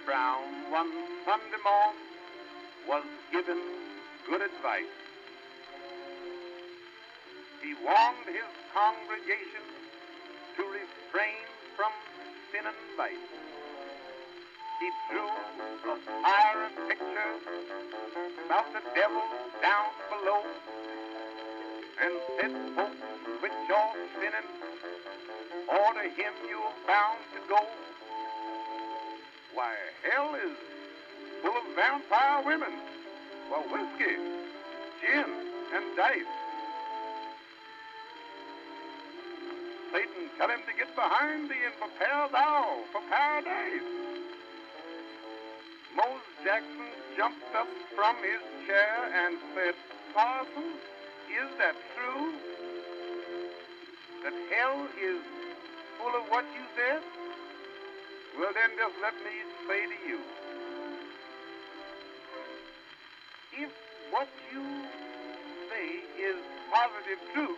Brown one Sunday morn was given good advice. He warned his congregation to refrain from sin and vice. He drew a fiery picture about the devil down below and said, folks, quit your sinning, or to him you're bound to go. Why, hell is full of vampire women, well, whiskey, gin, and dice. Satan, tell him to get behind thee and prepare thou for paradise. Mose Jackson jumped up from his chair and said, Parson, is that true? That hell is full of what you said? Well, then just let me say to you, if what you say is positive truth,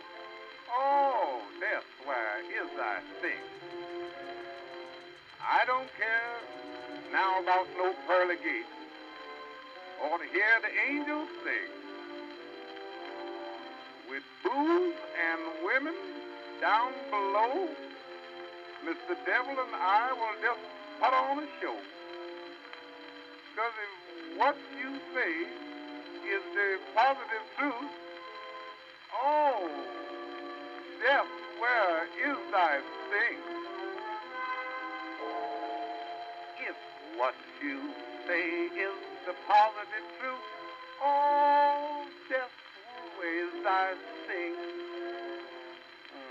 oh, death, where is thy sting? I don't care now about no pearly gates, or to hear the angels sing. With booze and women down below, Mr. Devil and I will just put on a show. Because if what you say is the positive truth, oh, death, where is thy sting? If what you say is the positive truth, oh, death, where is thy sting?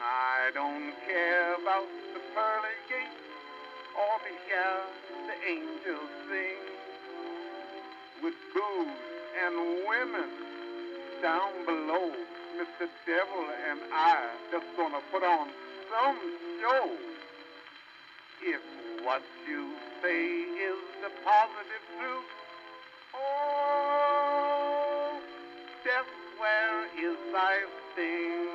I don't care about the pearly gates or to hear the angels sing. With booze and women down below, Mr. Devil and I just gonna put on some show. If what you say is the positive truth, oh, death, where is thy sting?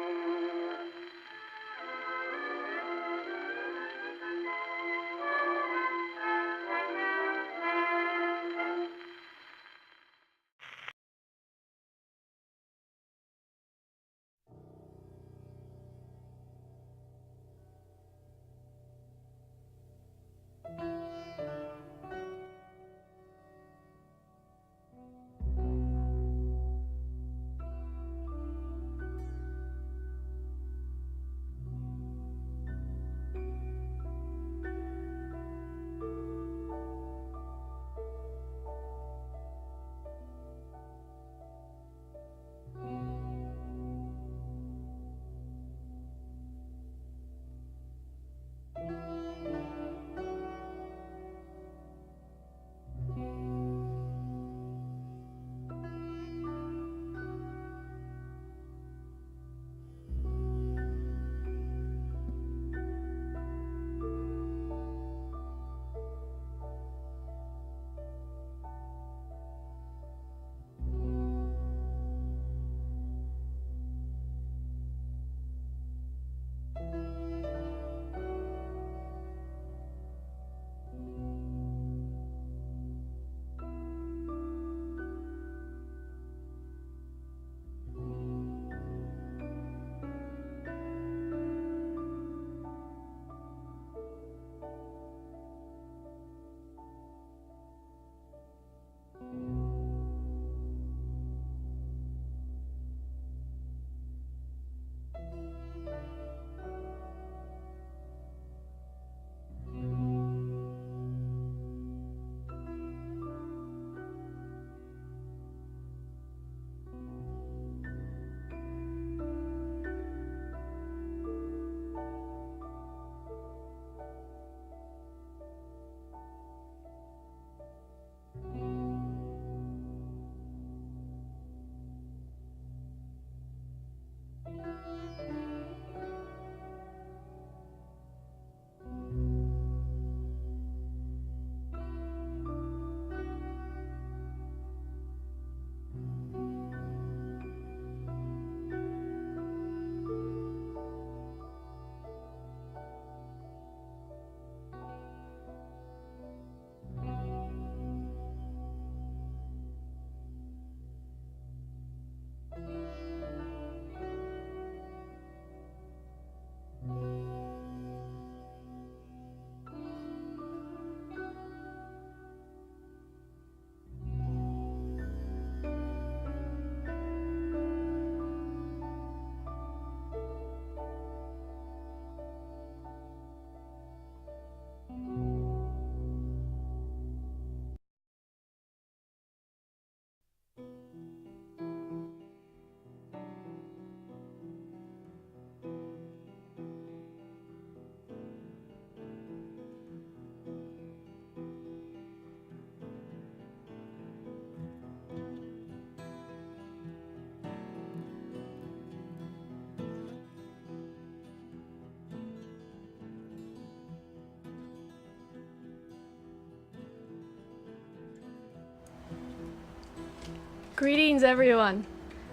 Greetings everyone,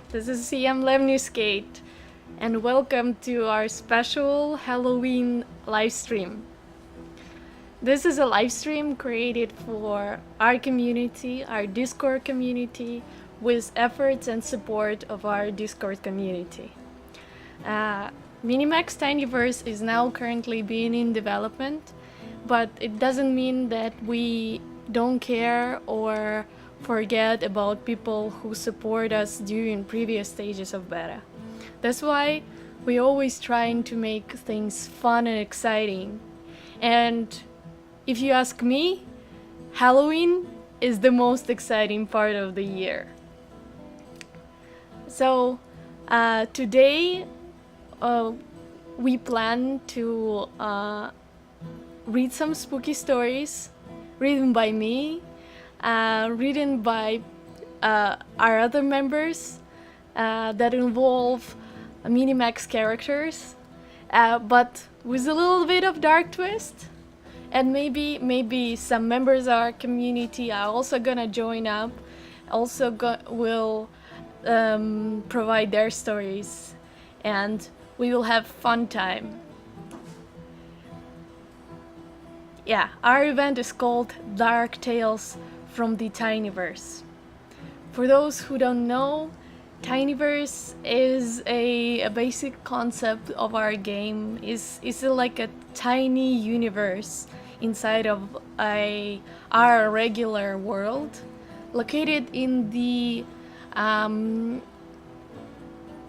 this is CM Lemniskate and welcome to our special Halloween livestream. This is a livestream created for our community, our Discord community, with efforts and support of our Discord community. MINImax Tinyverse is now currently being in development, but it doesn't mean that we don't care or forget about people who support us during previous stages of beta. That's why we're always trying to make things fun and exciting. And if you ask me, Halloween is the most exciting part of the year. So today we plan to read some spooky stories written by me, written by our other members that involve MINImax characters, but with a little bit of dark twist. And maybe some members of our community are also gonna join up, also will provide their stories, and we will have fun time. Yeah, our event is called Dark Tales from the Tinyverse. For those who don't know, Tinyverse is a basic concept of our game. Is like a tiny universe inside of our regular world, located in the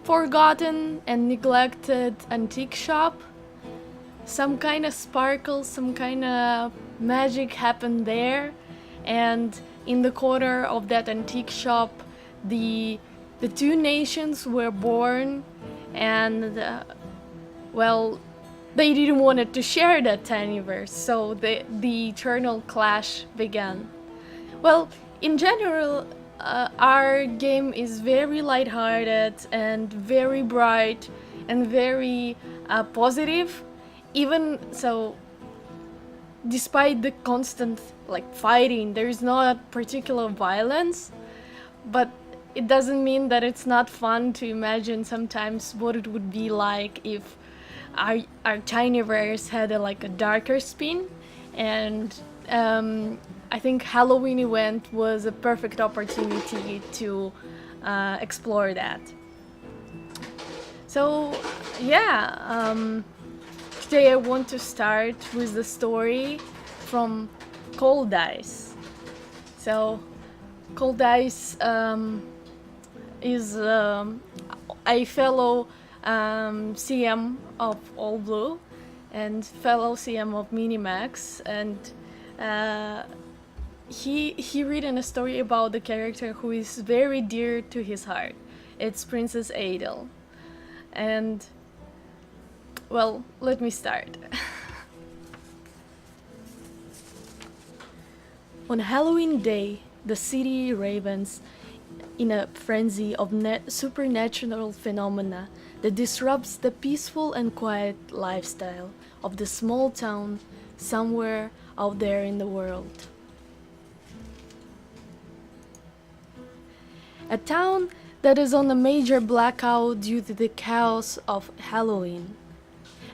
forgotten and neglected antique shop. Some kind of sparkle, some kind of magic happened there, and in the corner of that antique shop, the two nations were born, and well, they didn't want to share that Tinyverse, so the eternal clash began. Well, in general, our game is very lighthearted and very bright and very positive. Even so, despite the constant fighting, there is not particular violence, but it doesn't mean that it's not fun to imagine sometimes what it would be like if our Tinyverse had a darker spin. And I think Halloween event was a perfect opportunity to explore that. So yeah, today I want to start with the story from Cold Ice. So Cold Ice is a fellow CM of All Blue and fellow CM of MINImax, and he written a story about the character who is very dear to his heart. It's Princess Adel. And well, let me start. On Halloween Day, the city ravens in a frenzy of supernatural phenomena that disrupts the peaceful and quiet lifestyle of the small town somewhere out there in the world. A town that is on a major blackout due to the chaos of Halloween.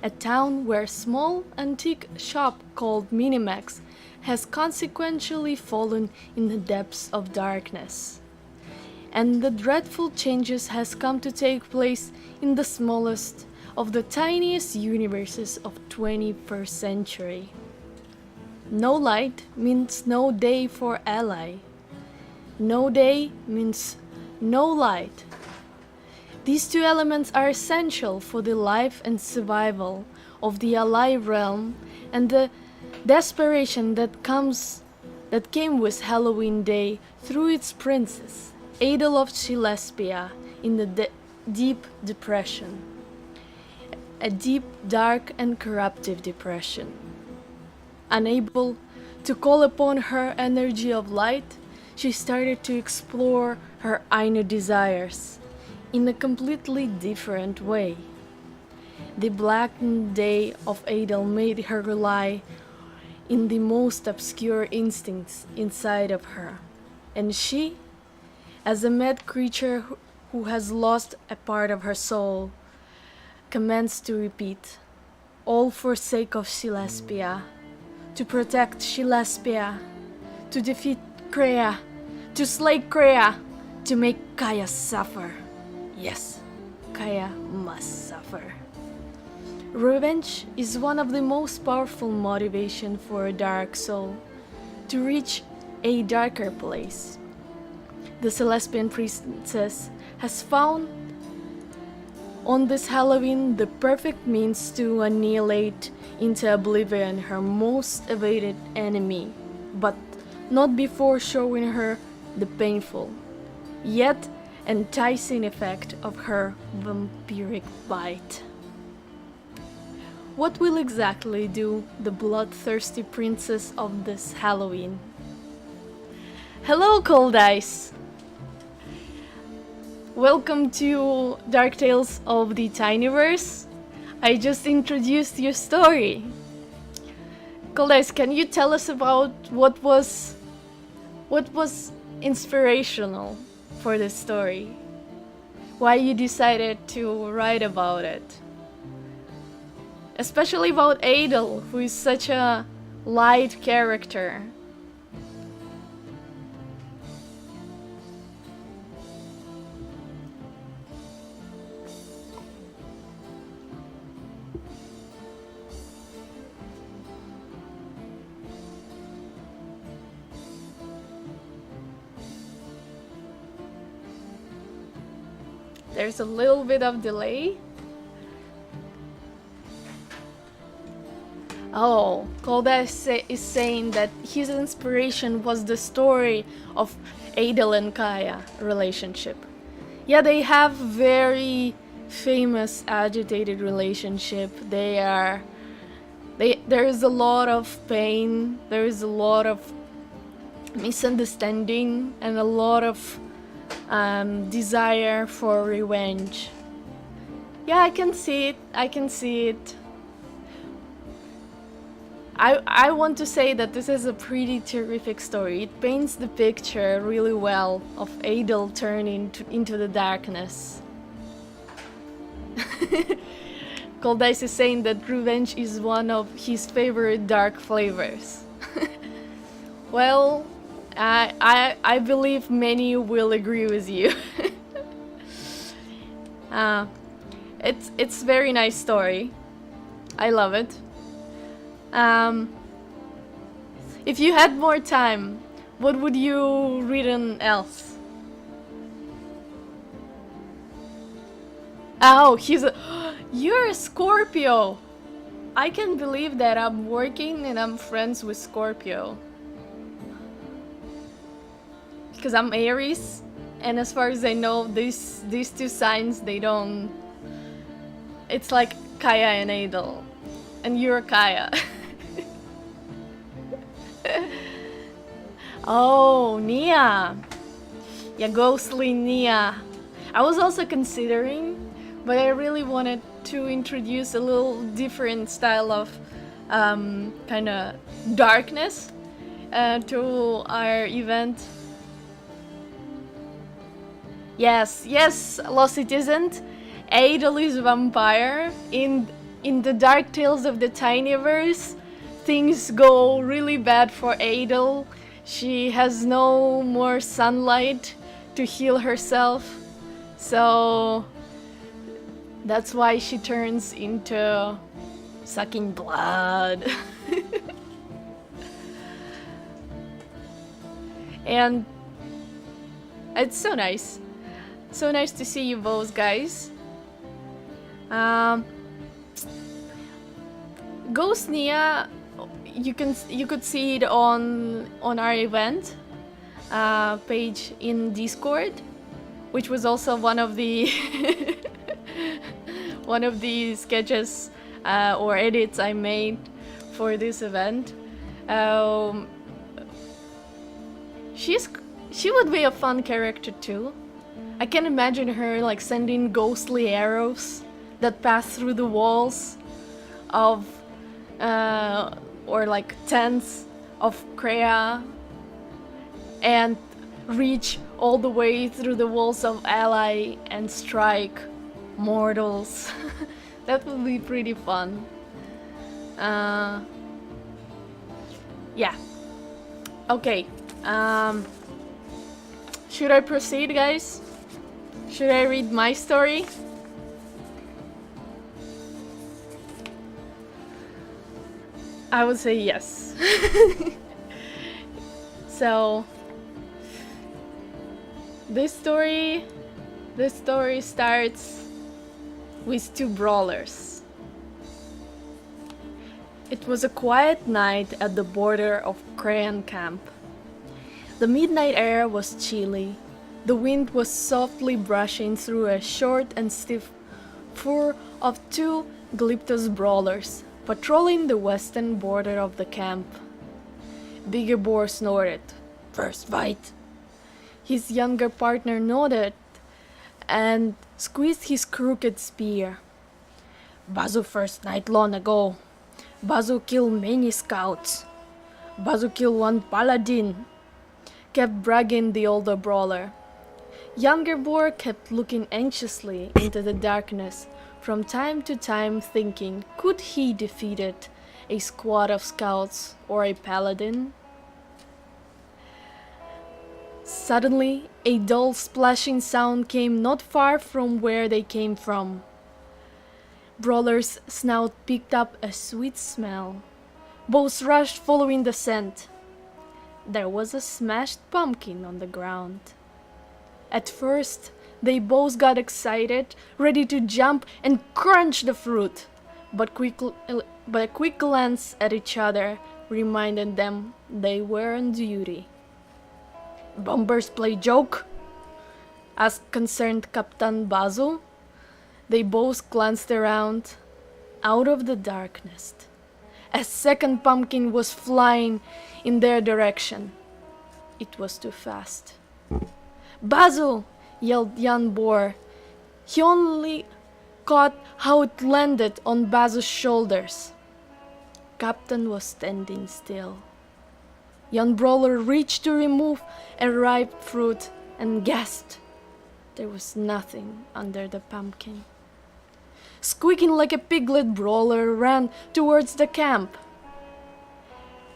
A town where a small antique shop called MINImax has consequentially fallen in the depths of darkness. And the dreadful changes has come to take place in the smallest of the tiniest universes of 21st century. No light means no day for Ally. No day means no light. These two elements are essential for the life and survival of the alive realm, and the desperation that came with Halloween Day through its princess, Adel of Gillespia, in the deep depression. A deep, dark and corruptive depression. Unable to call upon her energy of light, she started to explore her inner desires in a completely different way. The blackened day of Adel made her rely in the most obscure instincts inside of her, and she as a mad creature who has lost a part of her soul, commenced to repeat, all for sake of Celespia, to protect Celespia, to defeat Crea, to slay Crea, to make Kaya suffer. Yes, Kaya must suffer. Revenge is one of the most powerful motivation for a dark soul to reach a darker place. The Celestian princess has found on this Halloween the perfect means to annihilate into oblivion her most awaited enemy, but not before showing her the painful, yet enticing effect of her vampiric bite. What will exactly do the bloodthirsty princess of this Halloween? Hello, Cold Ice! Welcome to Dark Tales of the Tinyverse. I just introduced your story. Cold Ice, can you tell us about what was inspirational for this story? Why you decided to write about it? Especially about Adel, who is such a light character. There's a little bit of delay. Oh, Kolda is saying that his inspiration was the story of Adel and Kaya relationship. Yeah, they have very famous agitated relationship. There is a lot of pain, there is a lot of misunderstanding, and a lot of desire for revenge. Yeah, I can see it. I want to say that this is a pretty terrific story. It paints the picture really well of Adel turning into the darkness. Cold Ice is saying that revenge is one of his favorite dark flavors. Well, I believe many will agree with you. It's very nice story. I love it. If you had more time, what would you written else? Oh, you're a Scorpio. I can't believe that I'm working and I'm friends with Scorpio. Because I'm Aries, and as far as I know, these two signs, they don't... It's like Kaya and Adel. And you're Kaya. Oh, Nia. Yeah, ghostly Nia. I was also considering, but I really wanted to introduce a little different style of kind of darkness to our event. Yes, Lost Citizen. Adel is vampire. In the Dark Tales of the Tinyverse, things go really bad for Adel. She has no more sunlight to heal herself, so that's why she turns into sucking blood. And it's so nice. So nice to see you both, guys. Ghost Nia, you could see it on our event page in Discord, which was also one of the one of the sketches or edits I made for this event. She would be a fun character too. I can imagine her like sending ghostly arrows that pass through the walls of or like tents of Crea, and reach all the way through the walls of Ally and strike mortals. That would be pretty fun. Yeah. Okay. Should I proceed, guys? Should I read my story? I would say yes. So this story starts with two brawlers. It was a quiet night at the border of Crayon Camp. The midnight air was chilly. The wind was softly brushing through a short and stiff fur of two Glyptus brawlers, patrolling the western border of the camp. Bigger Boar snorted, "First fight." His younger partner nodded and squeezed his crooked spear. "Bazu first night long ago. Bazu kill many scouts. Bazu kill one paladin," kept bragging the older brawler. Younger Boar kept looking anxiously into the darkness, from time to time thinking, could he defeated a squad of scouts or a paladin? Suddenly, a dull splashing sound came not far from where they came from. Brawler's snout picked up a sweet smell. Both rushed following the scent. There was a smashed pumpkin on the ground. At first, they both got excited, ready to jump and crunch the fruit, but a quick glance at each other reminded them they were on duty. "Bombers play joke?" asked concerned Captain Bazu. They both glanced around. Out of the darkness, a second pumpkin was flying in their direction. It was too fast. "Bazu!" yelled young Boar. He only caught how it landed on Bazu's shoulders. Captain was standing still. Young Brawler reached to remove a ripe fruit and gasped. There was nothing under the pumpkin. Squeaking like a piglet, Brawler ran towards the camp.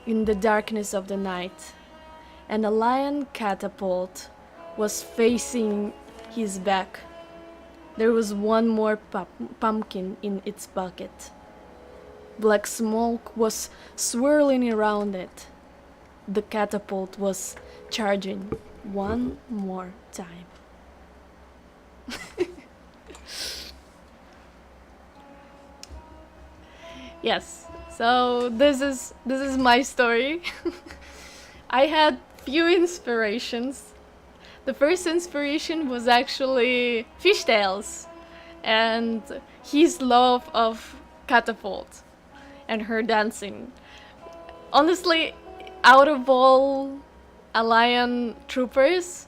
In the darkness of the night, an Alliance catapult was facing his back. There was one more pumpkin in its bucket. Black smoke was swirling around it. The catapult was charging one more time. Yes, so this is my story. I had few inspirations. The first inspiration was actually Fishtails and his love of catapult and her dancing. Honestly, out of all Alliance troopers,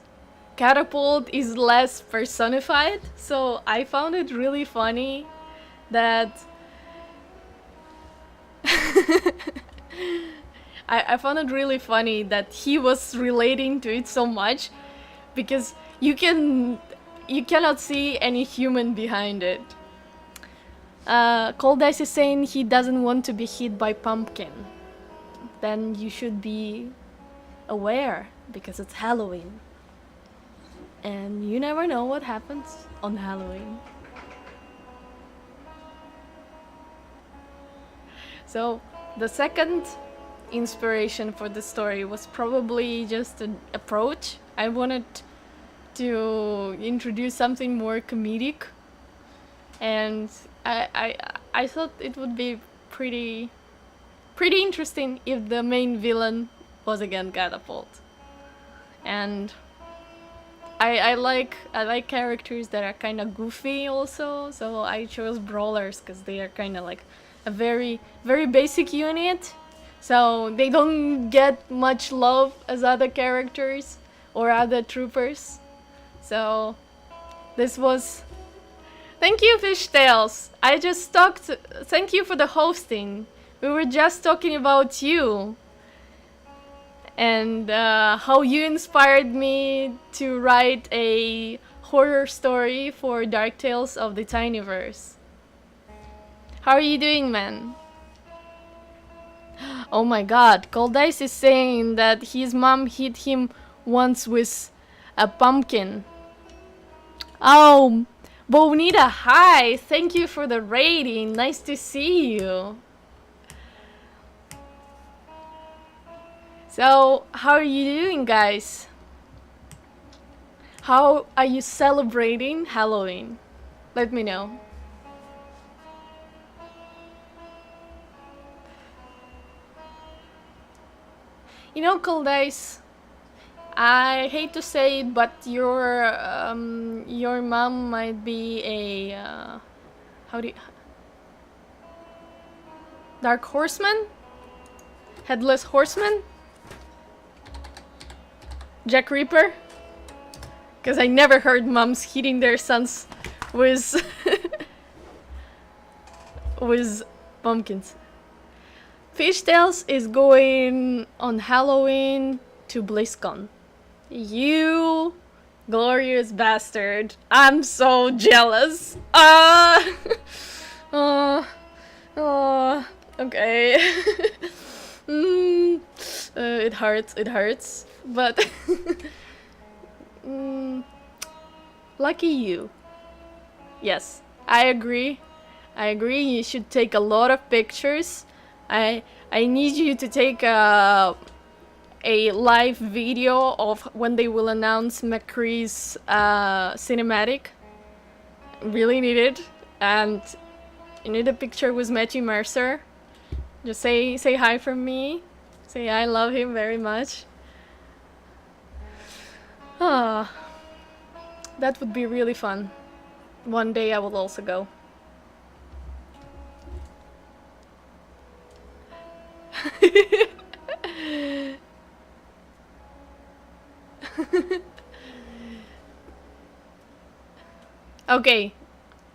Catapult is less personified, so I found it really funny that I found it really funny that he was relating to it so much, because you cannot see any human behind it. Cold Ice is saying he doesn't want to be hit by pumpkin. Then you should be aware, because it's Halloween. And you never know what happens on Halloween. So the second inspiration for the story was probably just an approach. I wanted to introduce something more comedic, and I thought it would be pretty interesting if the main villain was again Catapult. And I like characters that are kind of goofy also, so I chose brawlers because they are kind of like a very basic unit, so they don't get much love as other characters or other troopers. So this was... Thank you, Fishtails! I just talked... Thank you for the hosting. We were just talking about you. and how you inspired me to write a horror story for Dark Tales of the Tinyverse. How are you doing, man? Oh my god, Cold Ice is saying that his mom hit him once with a pumpkin. Oh, Bonita, hi! Thank you for the rating. Nice to see you. So, how are you doing, guys? How are you celebrating Halloween? Let me know. You know, Cold Ice, I hate to say it, but your mom might be a how do you, Dark Horseman? Headless Horseman? Jack Reaper? Because I never heard moms hitting their sons with with pumpkins. Fishtails is going on Halloween to BlizzCon. You glorious bastard. I'm so jealous. Okay. It hurts. But lucky you. Yes, I agree. You should take a lot of pictures. I need you to take a live video of when they will announce McCree's cinematic. Really need it. And you need a picture with Matthew Mercer. Just say hi from me. Say I love him very much. Ah, that would be really fun. One day I will also go. Okay,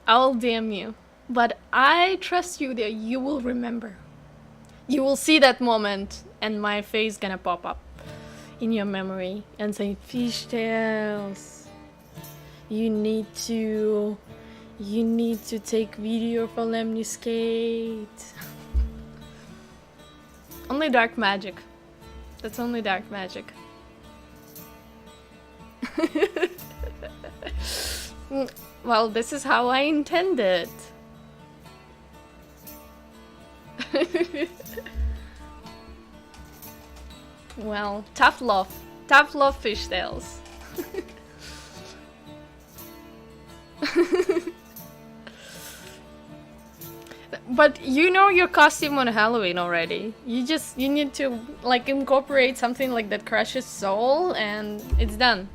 I'll DM you. But I trust you that you will remember. You will see that moment and my face gonna pop up in your memory and say, Fishtails, you need to take video for Lemniscate. Only dark magic. That's only dark magic. Well, this is how I intended. Well, tough love, Fishtails. But you know your costume on Halloween already. You need to like incorporate something like that crushes soul, and it's done.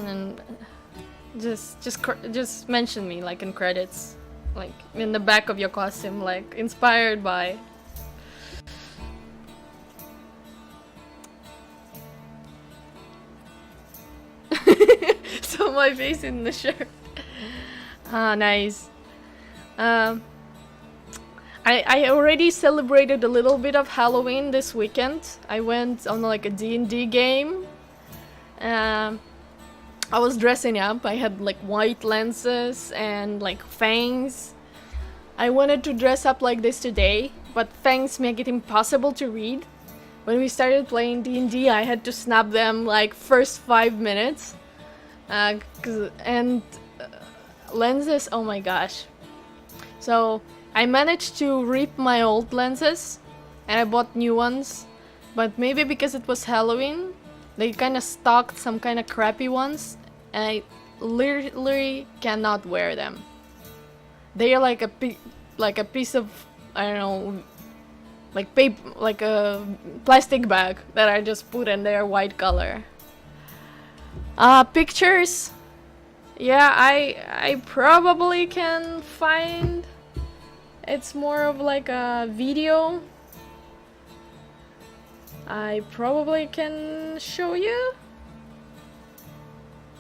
And just mention me like in credits, like in the back of your costume, like inspired by. So my face in the shirt. Ah, nice. I already celebrated a little bit of Halloween this weekend. I went on like a D&D game. I was dressing up. I had like white lenses and like fangs. I wanted to dress up like this today, but fangs make it impossible to read. When we started playing D&D, I had to snap them like first 5 minutes. Lenses, oh my gosh. So I managed to rip my old lenses and I bought new ones, but maybe because it was Halloween, they kind of stocked some kind of crappy ones and I literally cannot wear them. They are like a piece of, I don't know, like paper, like a plastic bag that I just put in their white color. Pictures. Yeah, I probably can find. It's more of like a video. I probably can show you.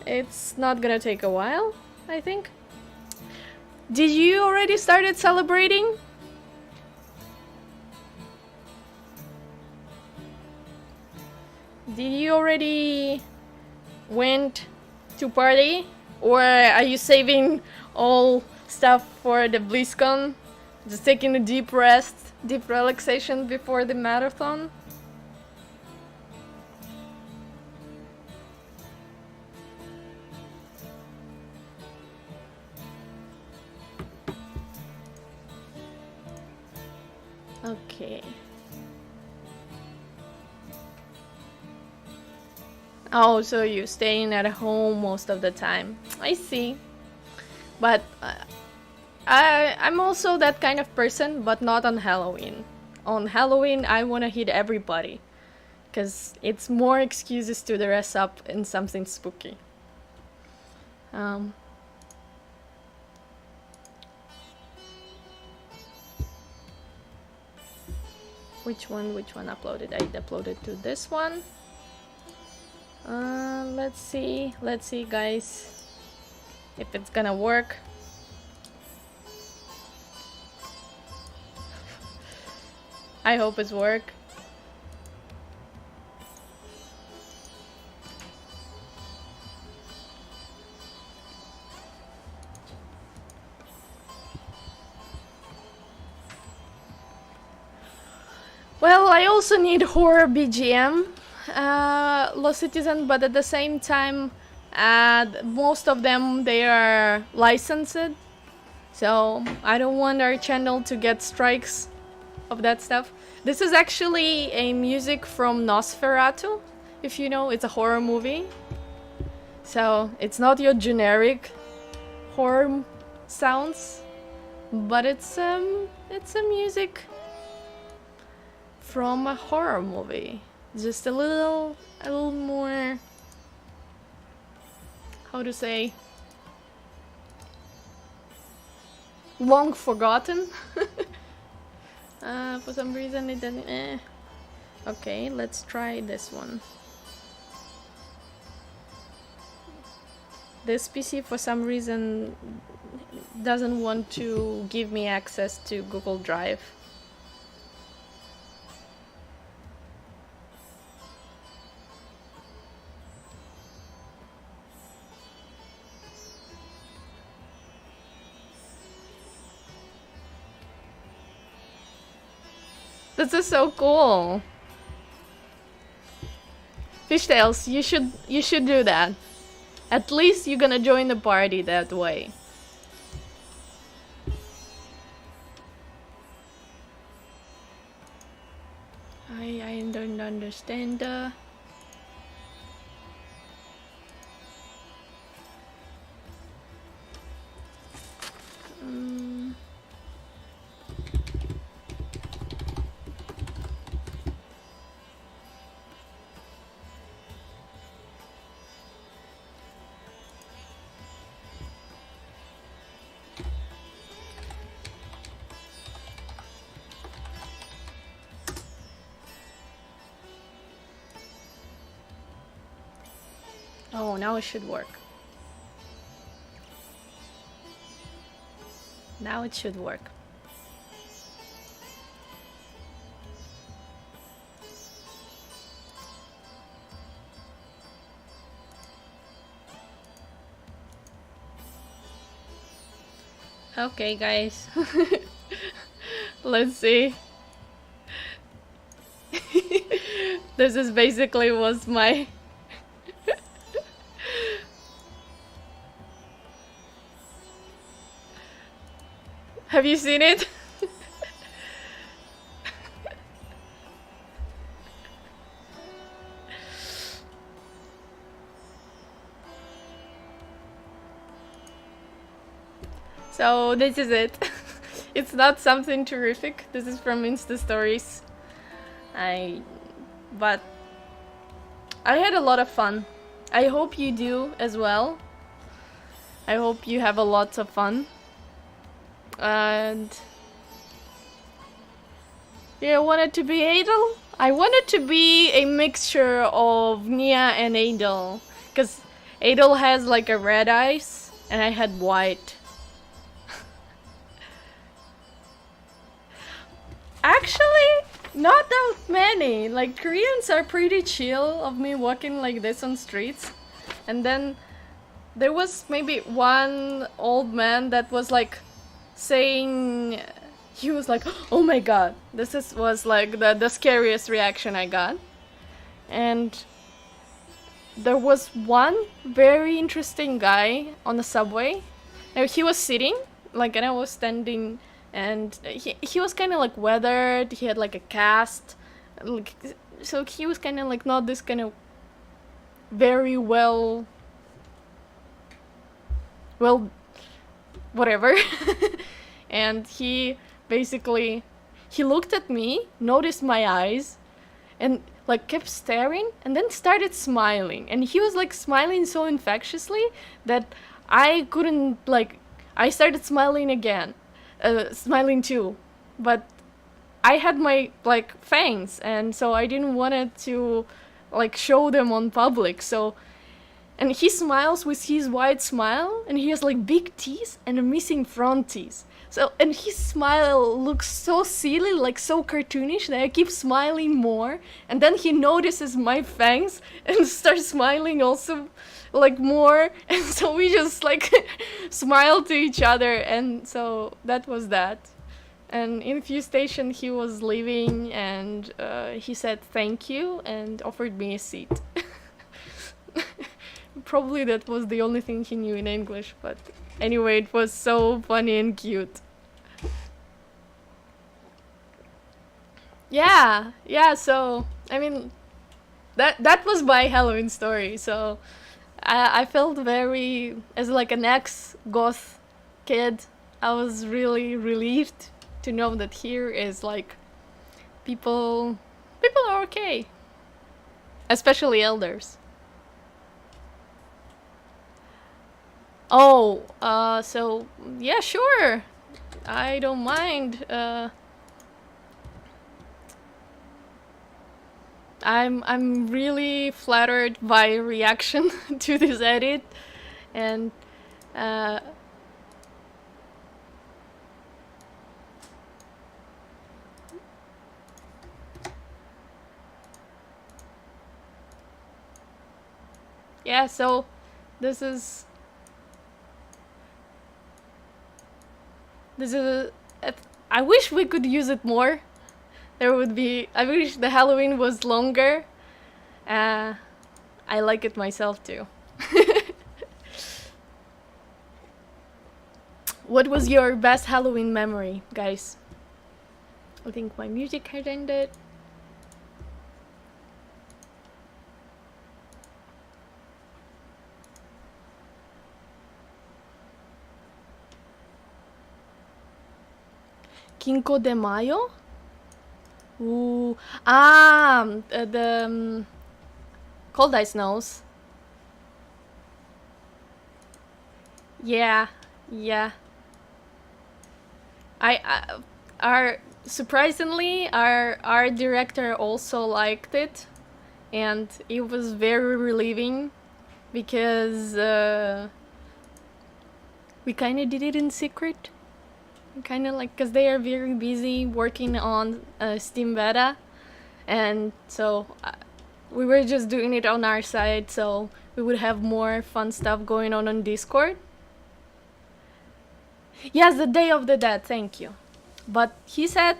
It's not gonna take a while, I think. Did you already started celebrating? did you already went to party? Or are you saving all stuff for the BlizzCon? Just taking a deep rest, deep relaxation before the marathon? Okay. Oh, so you're staying at home most of the time. I see. But I'm also that kind of person, but not on Halloween. On Halloween, I want to hit everybody. Because it's more excuses to dress up in something spooky. Which one uploaded? I uploaded to this one. Let's see guys, if it's gonna work. I hope it's work. Well, I also need horror BGM, Lost Citizen, but at the same time, most of them, they are licensed, so I don't want our channel to get strikes of that stuff. This is actually a music from Nosferatu, if you know, it's a horror movie. So it's not your generic horror sounds, but it's a music from a horror movie. Just a little more, how to say, long forgotten. For some reason it didn't. Okay, let's try this one. This PC for some reason doesn't want to give me access to Google Drive. This is so cool. Fishtails, you should do that. At least you're gonna join the party that way. I don't understand. Oh, now it should work. Now it should work. Okay, guys. Let's see. This is basically was my Have you seen it? So this is it. It's not something terrific. This is from Insta Stories. But I had a lot of fun. I hope you do as well. I hope you have a lot of fun. And yeah, I wanted to be Adel. I wanted to be a mixture of Nia and Adel, because Adel has like a red eyes and I had white. Actually, Not that many. Like, Koreans are pretty chill of me walking like this on streets. And then there was maybe one old man that was like saying, he was like, oh my god, was like the scariest reaction I got. And there was one very interesting guy on the subway. Now, he was sitting, like, and I was standing, and he was kind of like weathered. He had like a cast, like, so he was kind of like not this kind of very well, whatever. And he basically, he looked at me, noticed my eyes, and like kept staring, and then started smiling. And he was like smiling so infectiously that I couldn't, like, I started smiling again, smiling too. But I had my like fangs, and so I didn't want it to like show them on public. So, and he smiles with his wide smile, and he has like big teeth and a missing front teeth. So, and his smile looks so silly, like so cartoonish, that I keep smiling more. And then he notices my fangs and starts smiling also, like, more. And so we just like smile to each other. And so that was that. And in a few stations he was leaving, and he said thank you and offered me a seat. Probably that was the only thing he knew in English, but anyway, it was so funny and cute. Yeah, so, I mean, that was my Halloween story, so I felt very, as like an ex-goth kid, I was really relieved to know that here is like, people are okay. Especially elders. Oh, so, yeah, sure. I don't mind. I'm really flattered by your reaction to this edit, and yeah, so this is I wish we could use it more. I wish the Halloween was longer. I like it myself too. What was your best Halloween memory, guys? I think my music had ended. Cinco de Mayo? Ooh, the Cold Ice Nose. Yeah. Surprisingly, our art director also liked it, and it was very relieving because we kind of did it in secret. Kind of like, because they are very busy working on Steam Beta, and so we were just doing it on our side, so we would have more fun stuff going on Discord. Yes, the Day of the Dead, thank you. But he said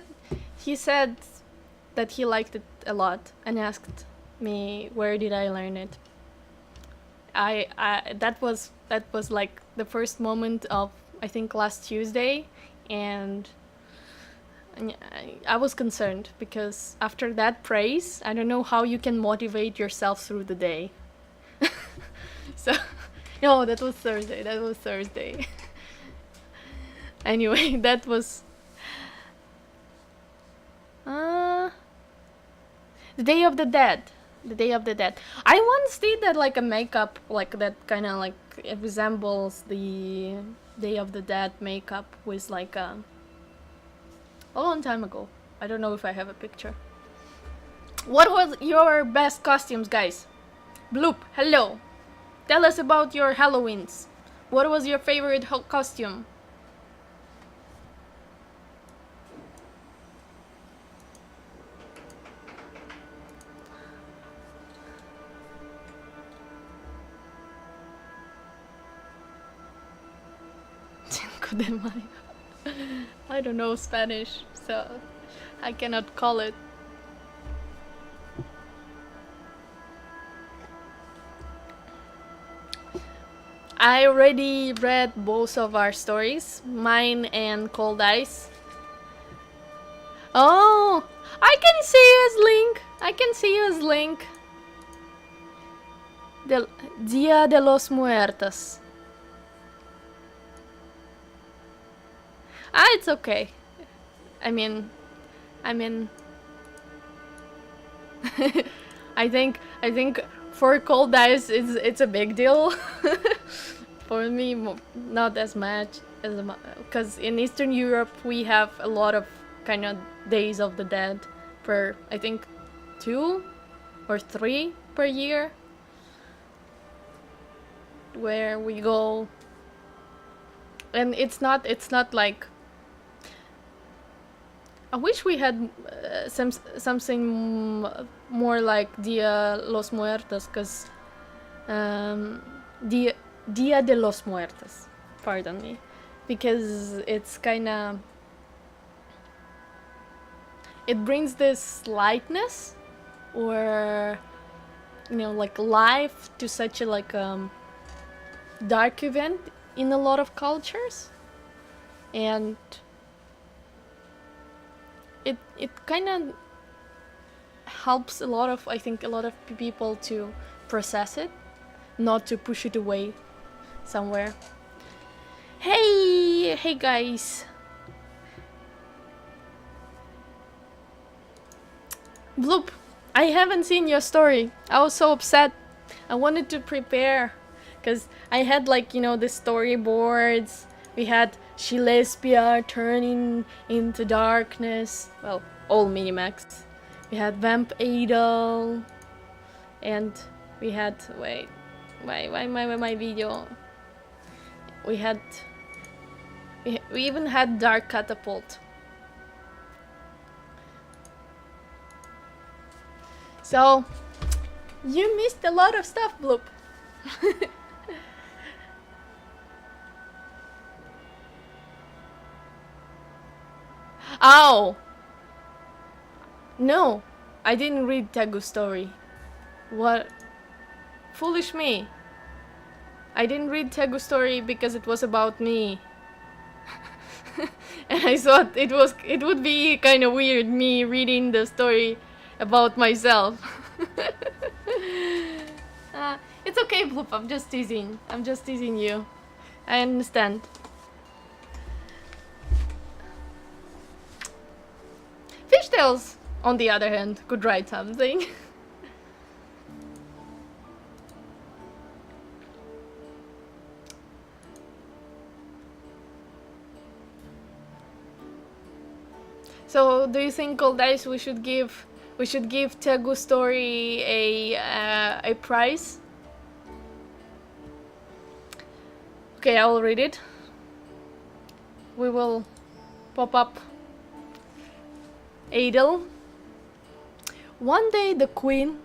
that he liked it a lot and asked me where did I learn it. That was like the first moment of, I think, last Tuesday. And I was concerned because after that praise, I don't know how you can motivate yourself through the day. So, no, that was Thursday. Anyway, that was the Day of the Dead. I once did that, like a makeup, like that kind of like it resembles the Day of the Dead makeup with like a long time ago. I don't know if I have a picture. What was your best costumes, guys? Bloop, hello. Tell us about your Halloweens. What was your favorite costume? de Mayo. I don't know Spanish, so I cannot call it. I already read both of our stories, mine and Cold Ice. Oh, I can see you as Link. I can see you as Link. Dia de los Muertos. Ah, it's okay. I mean, I think for Cold Ice it's a big deal. For me, not as much as because in Eastern Europe we have a lot of kind of Days of the Dead per, I think, 2 or 3 per year, where we go, and it's not like, I wish we had something more like Dia los Muertos, because Dia de los Muertos, pardon me, because it's kind of, it brings this lightness, or like life to such a dark event in a lot of cultures, and it kind of helps a lot of people to process it, not to push it away somewhere. Hey guys. Bloop, I haven't seen your story. I was so upset. I wanted to prepare, because I had the storyboards. We had Shilespia turning into darkness. Well, all MINImax. We had Vamp Idol. And we had, wait, why my video? We even had Dark Catapult. So, you missed a lot of stuff, Bloop. Oh! No, I didn't read Tegu's story. What? Foolish me. I didn't read Tegu's story because it was about me. And I thought it would be kind of weird, me reading the story about myself. It's okay, Bloop, I'm just teasing you. I understand. Fishtails, on the other hand, could write something. So, do you think, Cold Ice, we should give Tegu's story a prize? Okay, I will read it. We will pop up Adel. One day the queen,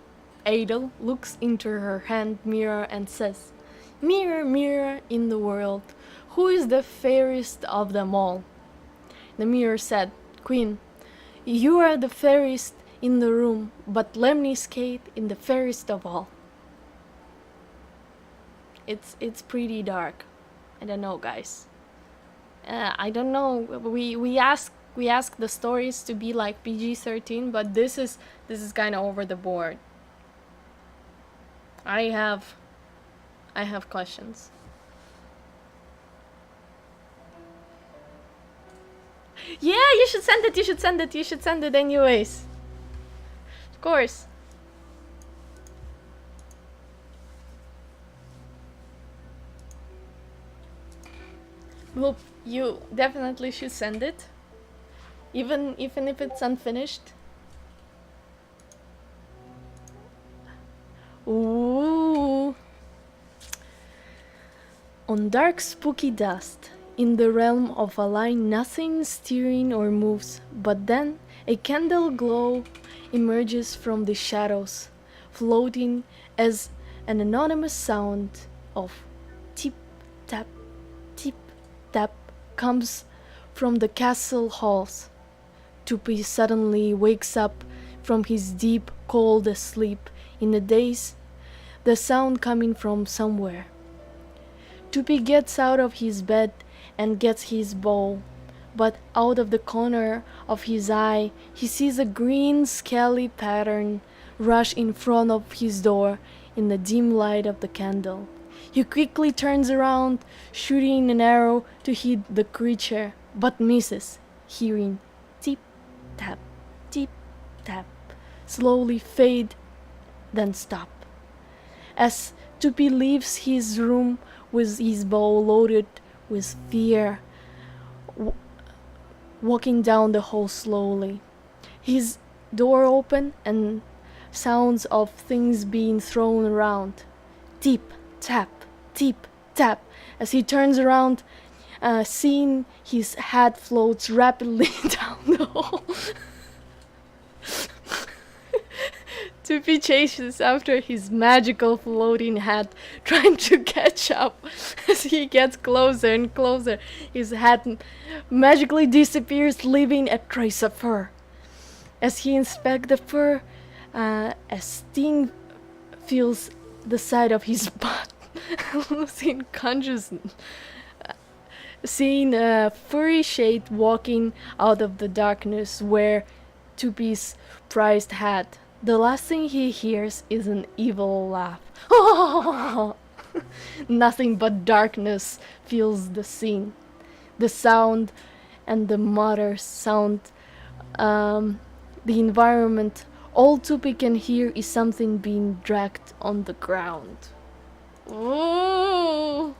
Adel, looks into her hand mirror and says, "Mirror, mirror in the world, who is the fairest of them all?" The mirror said, "Queen, you are the fairest in the room, but Lemniscate in the fairest of all." It's pretty dark. I don't know, guys. I don't know. We ask the stories to be like PG-13, but this is kind of over the board. I have questions. Yeah, you should send it anyways. Of course. Well, you definitely should send it. Even if it's unfinished. Ooh. On dark spooky dust, in the realm of a line nothing stirring or moves, but then a candle glow emerges from the shadows, floating as an anonymous sound of tip tap comes from the castle halls. Tupi suddenly wakes up from his deep, cold sleep in the daze, the sound coming from somewhere. Tupi gets out of his bed and gets his bow, but out of the corner of his eye he sees a green scaly pattern rush in front of his door in the dim light of the candle. He quickly turns around, shooting an arrow to hit the creature, but misses, hearing tip tap, tip tap, slowly fade, then stop. As Tupi leaves his room with his bow loaded with fear, walking down the hall slowly. His door open and sounds of things being thrown around. Tip, tap, tip, tap. As he turns around, seeing his hat floats rapidly down the hall. Tupi chases after his magical floating hat, trying to catch up. As he gets closer and closer, his hat magically disappears, leaving a trace of fur. As he inspects the fur, a sting feels the side of his butt, losing consciousness. Seeing a furry shade walking out of the darkness where Tupi's prized hat. The last thing he hears is an evil laugh. Nothing but darkness fills the scene. The sound and the mother sound, the environment, all Tupi can hear is something being dragged on the ground. Ooh.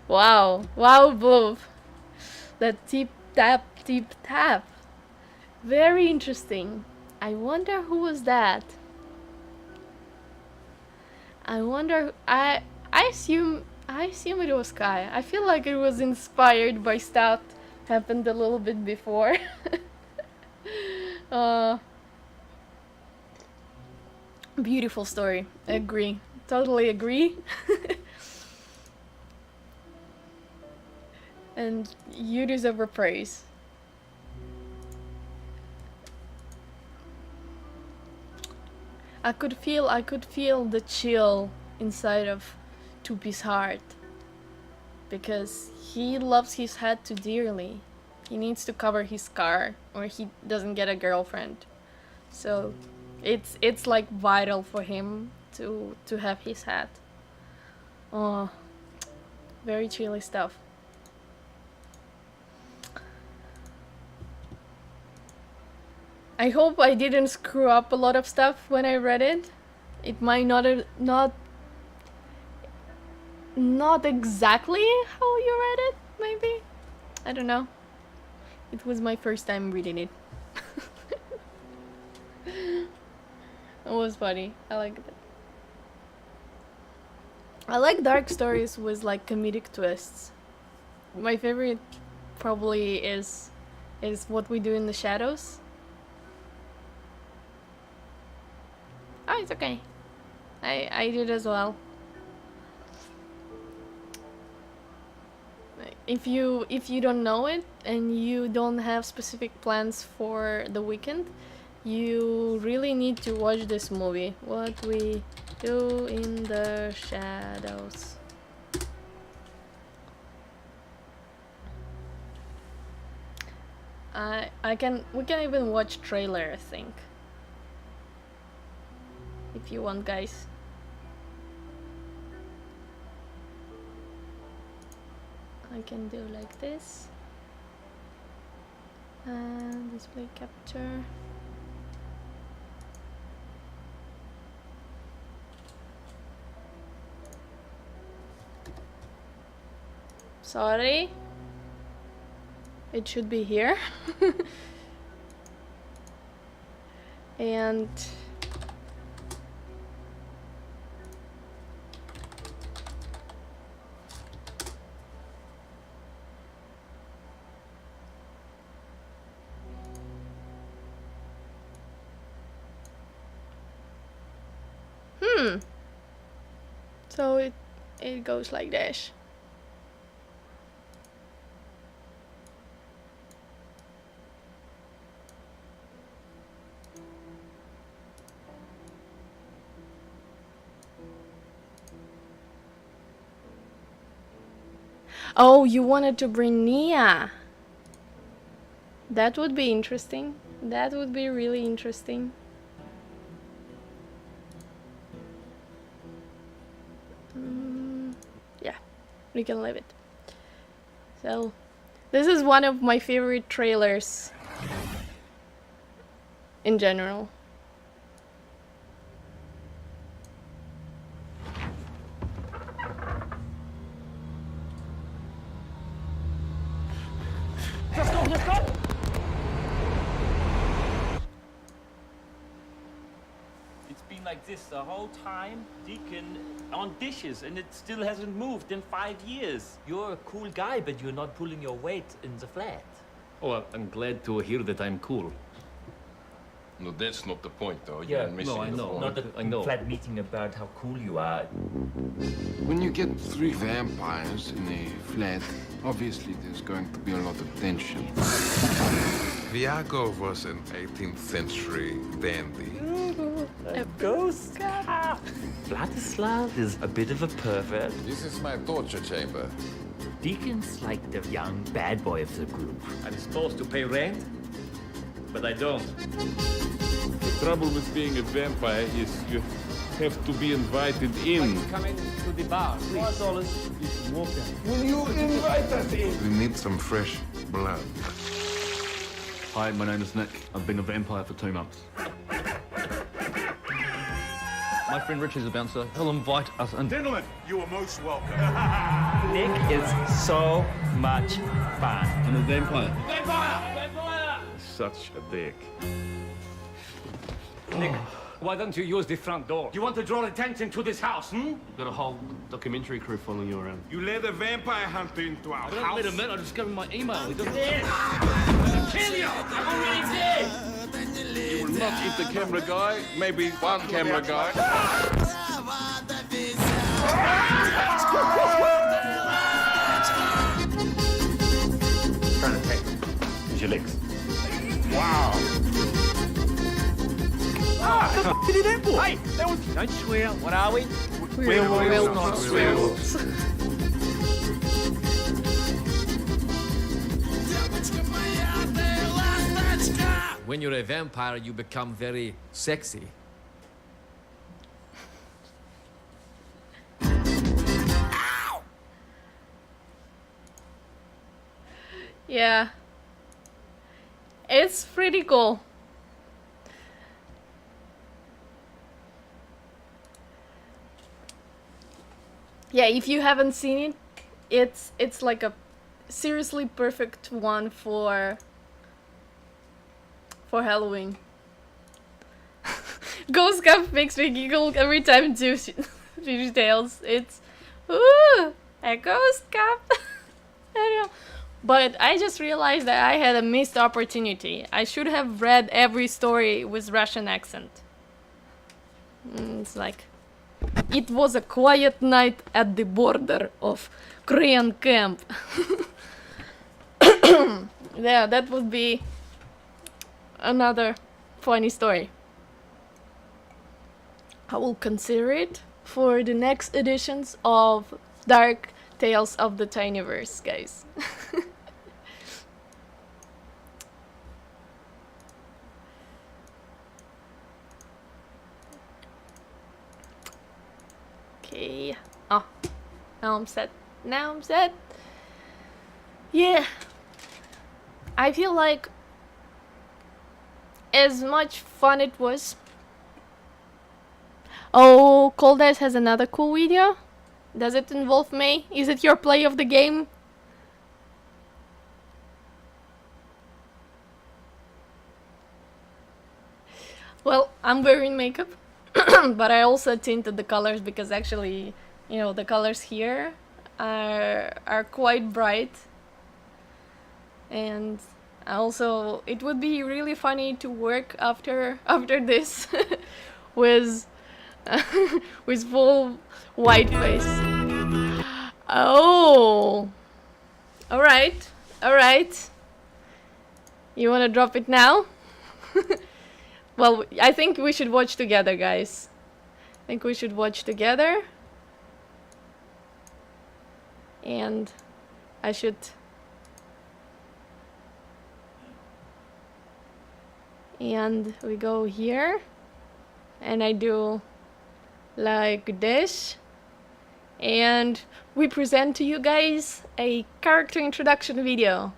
Wow, Bob. That tip tap. Very interesting. I wonder who was that. I assume it was Kai. I feel like it was inspired by stuff happened a little bit before. Beautiful story. Agree. Totally agree. And you deserve a praise. I could feel the chill inside of Tupi's heart, because he loves his hat too dearly. He needs to cover his scar or he doesn't get a girlfriend. So it's like vital for him to have his hat. Oh, very chilly stuff. I hope I didn't screw up a lot of stuff when I read it. It might not exactly how you read it, maybe. I don't know. It was my first time reading it. It was funny. I liked it. I like dark stories with like comedic twists. My favorite probably is What We Do in the Shadows. Oh, it's okay. I did as well. If you don't know it and you don't have specific plans for the weekend, you really need to watch this movie. What We Do in the Shadows. We can even watch trailer, I think. If you want, guys. I can do like this. And display capture. Sorry. It should be here. And So it goes like this. Oh, you wanted to bring Nia. That would be interesting. That would be really interesting. Yeah, we can leave it. So, this is one of my favorite trailers in general. It's been like this the whole time, Deacon, on dishes, and it still hasn't moved in 5 years. You're a cool guy, but you're not pulling your weight in the flat. Oh, I'm glad to hear that I'm cool. No, that's not the point, though. Yeah, You're missing no, I the know. point. Not a I know. flat meeting about how cool you are. When you get 3 vampires in a flat, obviously there's going to be a lot of tension. Viago was an 18th century dandy. A ghost? Vladislav is a bit of a pervert. This is my torture chamber. Deacon's like the young bad boy of the group. I'm supposed to pay rent, but I don't. The trouble with being a vampire is you have to be invited in. Come in to the bar, please. Will you invite us in? We need some fresh blood. Hi, my name is Nick. I've been a vampire for 2 months. My friend Rich is a bouncer. He'll invite us in. Gentlemen, you are most welcome. Nick is so much fun. I'm a vampire. Such a dick. Nick, why don't you use the front door? You want to draw attention to this house, We've got a whole documentary crew following you around. You let a vampire hunter into our I don't house. let him in, I just give him my email. He doesn't... Kill you! I'm already dead! You will not eat the camera guy, maybe one camera guy. Trying to take. Use your legs. Did he that for? Hey, that was... Don't swear. What are we? We're not werewolves. When you're a vampire, you become very sexy. Yeah. It's pretty cool. Yeah, if you haven't seen it, it's like a seriously perfect one for Halloween. Ghost Cup makes me giggle every time do details. It's ooh, a Ghost Cup. I don't know. But I just realized that I had a missed opportunity. I should have read every story with Russian accent. It's like, it was a quiet night at the border of Korean camp. Yeah, that would be another funny story. I will consider it for the next editions of Dark Tales of the Tinyverse, guys. Okay. Oh, now I'm set. Now I'm set. Yeah. I feel like as much fun it was. Oh, Cold Eyes has another cool video. Does it involve me? Is it your play of the game? Well, I'm wearing makeup, but I also tinted the colors because actually, you know, the colors here are quite bright. And also, it would be really funny to work after this with with full white face. Oh, all right, all right. You wanna drop it now? Well, I think we should watch together, guys. I think we should watch together. And I should... And we go here. And I do like this. And we present to you guys a character introduction video.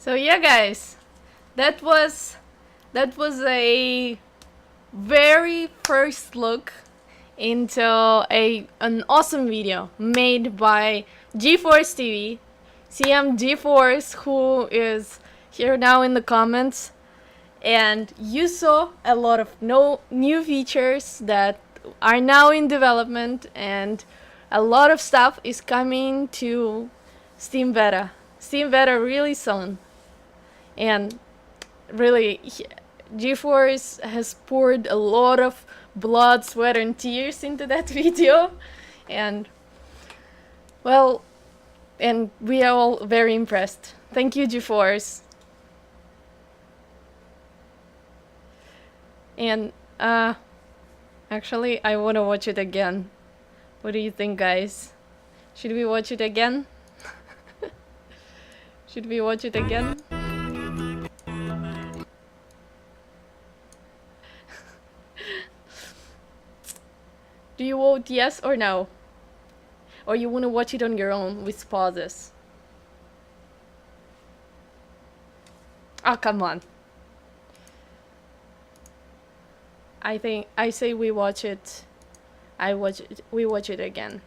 So yeah, guys, that was a very first look into an awesome video made by GeForce TV, CM GeForce, who is here now in the comments, and you saw a lot of new features that are now in development, and a lot of stuff is coming to Steam Beta really soon. And really, GeForce has poured a lot of blood, sweat, and tears into that video. And, well, and we are all very impressed. Thank you, GeForce. And, actually, I want to watch it again. What do you think, guys? Should we watch it again? Should we watch it again? Do you vote yes or no? Or you want to watch it on your own with pauses? Oh, come on. I say we watch it. We watch it again.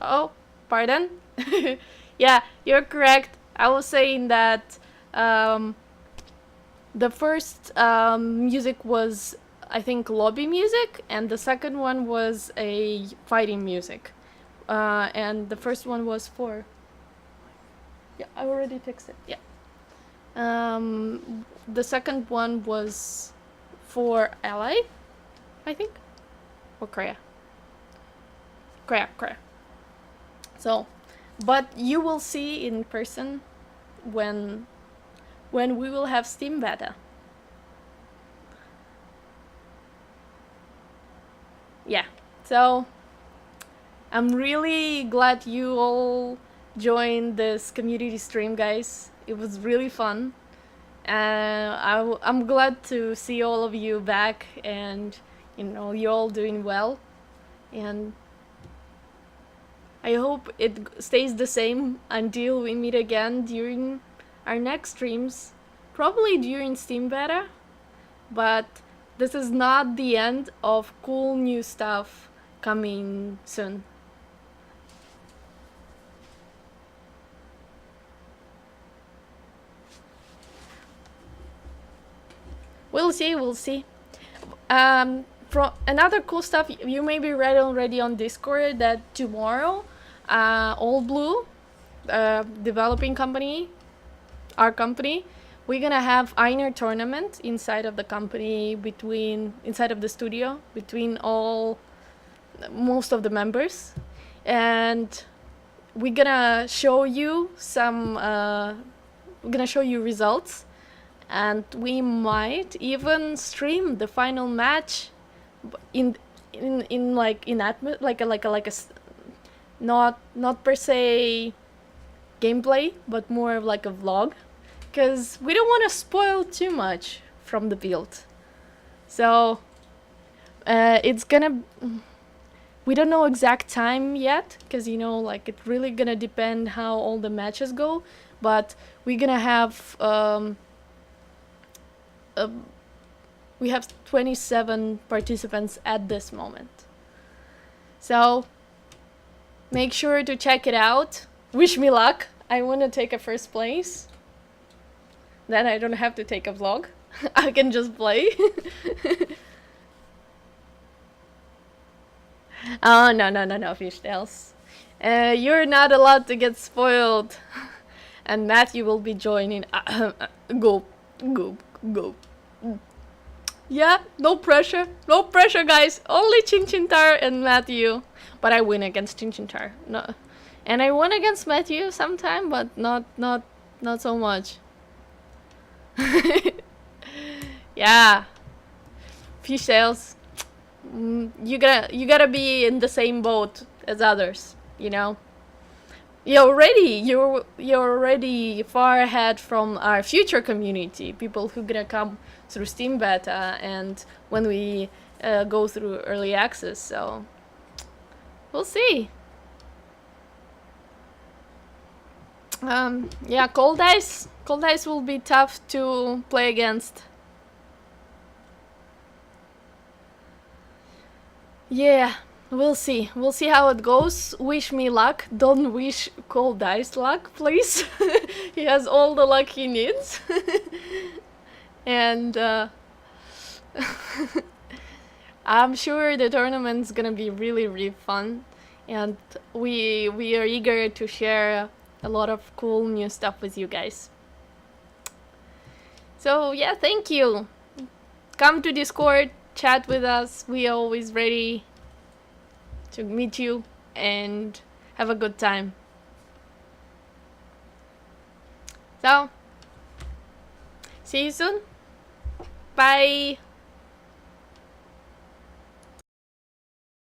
Oh, pardon? Yeah, you're correct. I was saying that the first music was, I think, lobby music, and the second one was a fighting music. And the first one was for... Yeah, I already texted. Yeah. The second one was for LA, I think, or Korea. Korea. So, but you will see in person when we will have Steam beta. Yeah. So, I'm really glad you all joined this community stream, guys. It was really fun. I'm glad to see all of you back, and you know, you're all doing well. And I hope it stays the same until we meet again during our next streams. Probably during Steam beta. But this is not the end of cool new stuff coming soon. We'll see. From another cool stuff, you maybe read already on Discord that tomorrow, All Blue, developing company, our company, we're gonna have Einer tournament inside of the company, inside of the studio, between most of the members, and we're gonna show you results. And we might even stream the final match not per se gameplay, but more of like a vlog, because we don't want to spoil too much from the build. So we don't know exact time yet, because you know, like, it's really gonna depend how all the matches go, but we're gonna have we have 27 participants at this moment. So make sure to check it out. Wish me luck. I want to take a first place. Then I don't have to take a vlog. I can just play. Oh, no, fishtails. You're not allowed to get spoiled. And Matthew will be joining. Go. Yeah, no pressure, guys. Only Chinchintar and Matthew. But I win against Chinchintar. No, and I won against Matthew sometime, but not so much. Yeah, fishtails. You gotta be in the same boat as others. You know. You're already far ahead from our future community, people who gonna come through Steam beta and when we go through early access. So we'll see. Yeah, cold dice will be tough to play against. Yeah. We'll see how it goes. Wish me luck. Don't wish Cold Dice luck, please. He has all the luck he needs. And I'm sure the tournament's gonna be really, really fun. And we are eager to share a lot of cool new stuff with you guys. So yeah, thank you. Come to Discord, chat with us. We are always ready to meet you and have a good time. So, see you soon. Bye.